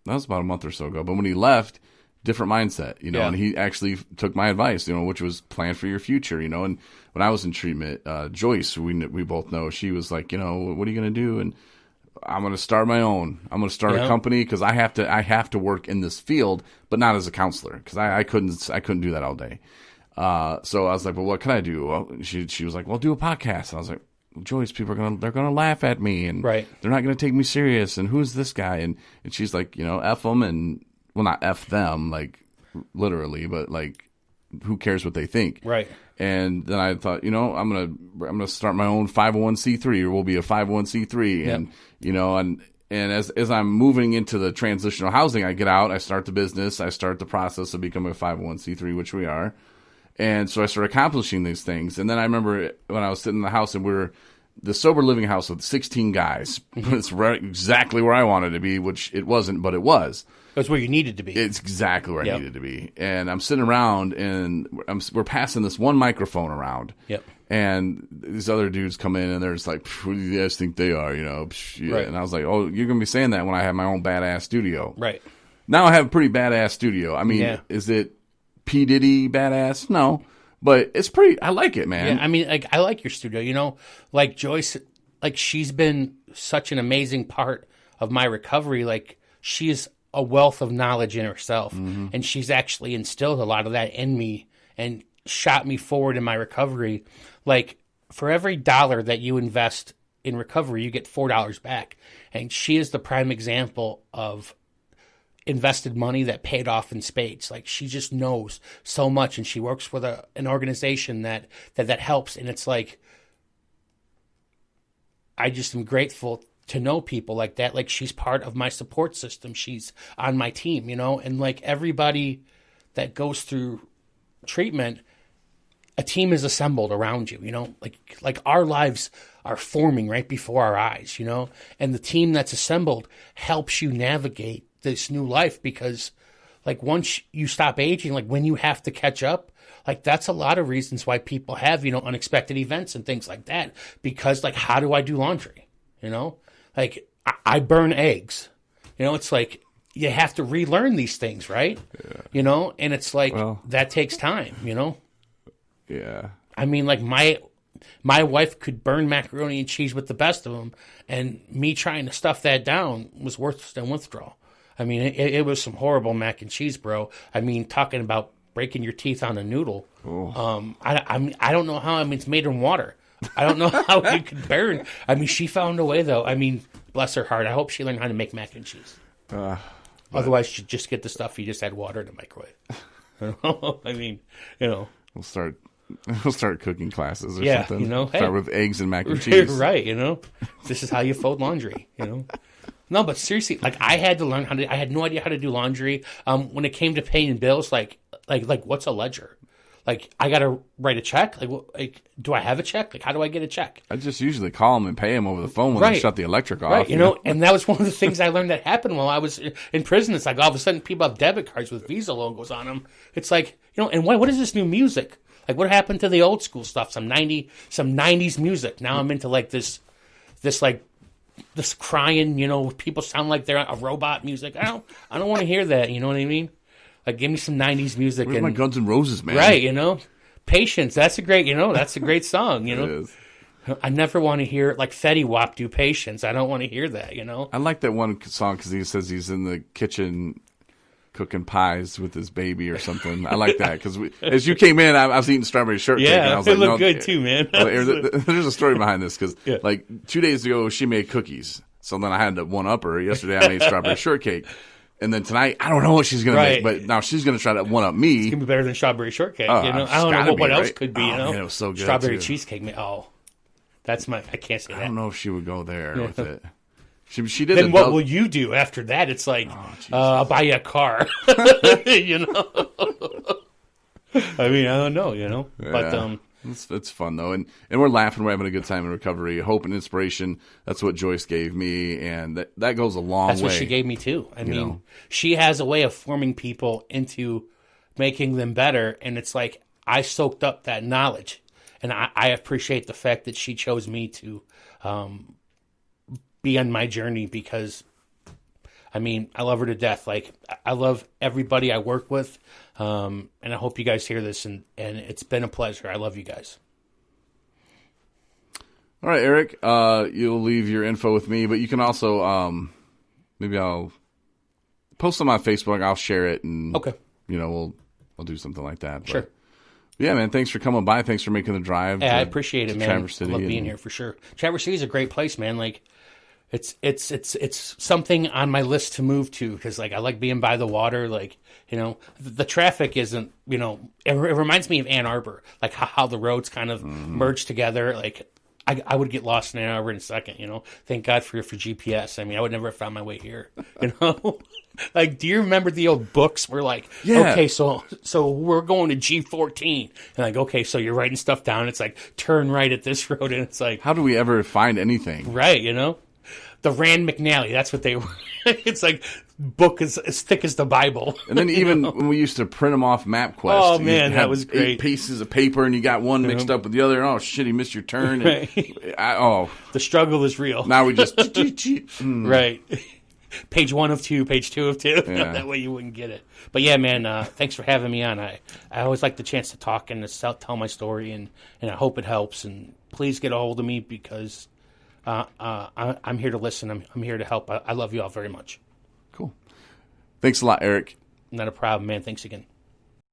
that was about a month or so ago. But when he left, different mindset, you know, and he actually took my advice, you know, which was plan for your future, you know. And when I was in treatment, Joyce, we both know, she was like, you know, what are you going to do? And I'm going to start my own. I'm going to start a company because I have to work in this field, but not as a counselor because I couldn't do that all day. So I was like, well, what can I do? Well, she was like, well, do a podcast. And I was like, Joyce, people they're gonna laugh at me, and they're not gonna take me serious. And who's this guy? And she's like, you know, F them, and well, not F them, like literally, but like, who cares what they think? Right. And then I thought, you know, I'm gonna start my own 501c3, or we'll be a 501c3, and you know, and as I'm moving into the transitional housing, I get out, I start the business, I start the process of becoming a 501c3, which we are. And so I started accomplishing these things. And then I remember when I was sitting in the house, and we were the sober living house with 16 guys. It's exactly where I wanted to be, which it wasn't, but it was. That's where you needed to be. It's exactly where I needed to be. And I'm sitting around, and we're passing this one microphone around. Yep. And these other dudes come in, and they're just like, who do you guys think they are? You know, right. And I was like, oh, you're going to be saying that when I have my own badass studio. Right. Now I have a pretty badass studio. I mean, is it P. Diddy badass? No, but it's pretty. I like it, man. Yeah, I mean, like, I like your studio. You know, like Joyce, like she's been such an amazing part of my recovery. Like she's a wealth of knowledge in herself, and she's actually instilled a lot of that in me and shot me forward in my recovery. Like for every $1 that you invest in recovery, you get $4 back, and she is the prime example of invested money that paid off in spades. Like she just knows so much, and she works with an organization that helps. And it's like, I just am grateful to know people like that. Like she's part of my support system. She's on my team, you know, and like everybody that goes through treatment, a team is assembled around you, you know, like our lives are forming right before our eyes, you know, and the team that's assembled helps you navigate this new life, because like once you stop aging, like when you have to catch up, like that's a lot of reasons why people have, you know, unexpected events and things like that, because like, how do I do laundry? You know, like I burn eggs, you know, it's like you have to relearn these things, right? Yeah. You know, and it's like, that takes time, you know? Yeah. I mean, like my wife could burn macaroni and cheese with the best of them, and me trying to stuff that down was worse than withdrawal. I mean, it was some horrible mac and cheese, bro. I mean, talking about breaking your teeth on a noodle. I don't know how. I mean, it's made in water. I don't know how it could burn. I mean, she found a way, though. I mean, bless her heart. I hope she learned how to make mac and cheese. Otherwise, she'd just get the stuff you just add water in the microwave. I mean, you know. We'll start cooking classes or something. You know. Start with eggs and mac and cheese. Right, you know. This is how you fold laundry, you know. No, but seriously, like I had to learn I had no idea how to do laundry. When it came to paying bills, like what's a ledger? Like I got to write a check. Like, do I have a check? Like, how do I get a check? I just usually call them and pay them over the phone when they shut the electric off. Right, you know, and that was one of the things I learned that happened while I was in prison. It's like all of a sudden people have debit cards with Visa logos on them. It's like, you know, and what is this new music? Like, what happened to the old school stuff? Some 90s music. Now I'm into like this crying, you know, people sound like they're a robot music. I don't want to hear that. You know what I mean? Like, give me some 90s music. Where's my Guns N' Roses, man? Right, you know? Patience. That's a great song, you know? It is. I never want to hear, like, Fetty Wap do Patience. I don't want to hear that, you know? I like that one song because he says he's in the kitchen cooking pies with his baby or something. I like that because as you came in, I was eating strawberry shortcake. Yeah, and I was it looked good too, man. There's a story behind this because like 2 days ago she made cookies, so then I had to one up her. Yesterday I made strawberry shortcake, and then tonight I don't know what she's gonna make, but now she's gonna try to one up me. It's gonna be better than strawberry shortake. You know, I don't know what else could be. You know, man, it was so good. Strawberry cheesecake. That's I can't say that. I don't know if she would go there with it. She did. Then what will you do after that? It's like, I'll buy you a car. You know. I mean, I don't know. You know, but it's fun though, and we're laughing. We're having a good time in recovery. Hope and inspiration. That's what Joyce gave me, and that goes a long way. That's what she gave me too. I mean, she has a way of forming people into making them better, and it's like I soaked up that knowledge, and I appreciate the fact that she chose me to be on my journey because I mean, I love her to death. Like, I love everybody I work with, and I hope you guys hear this, and it's been a pleasure. I love you guys. All right, Eric, you'll leave your info with me, but you can also, maybe I'll post them on Facebook. I'll share it, and okay, we'll do something like that. Sure. But, yeah, man. Thanks for coming by. Thanks for making the drive. Yeah, I appreciate it, man. Traverse City. I love being here for sure. Traverse City is a great place, man. Like, it's something on my list to move to because like I like being by the water. Like, the traffic isn't. It reminds me of Ann Arbor, like how the roads kind of merge together. Like, I would get lost in Ann Arbor in a second, Thank God for GPS. I mean, I would never have found my way here, Like, do you remember the old books where like, okay, so we're going to G14. And like, okay, so you're writing stuff down. It's like, turn right at this road. And it's like. How do we ever find anything? Right, The Rand McNally, that's what they were. It's like book as thick as the Bible. And then even when we used to print them off MapQuest. Oh, man, that was great. 8 pieces of paper and you got one mixed up with the other. And, oh, shit, you missed your turn. And, right. The struggle is real. Now we just. Right. Page 1 of 2, page 2 of 2. Yeah. That way you wouldn't get it. But yeah, man, thanks for having me on. I always like the chance to talk and to tell my story, and I hope it helps. And please get a hold of me because I'm here to listen. I'm here to help. I love you all very much. Cool. Thanks a lot, Eric. Not a problem, man. Thanks again.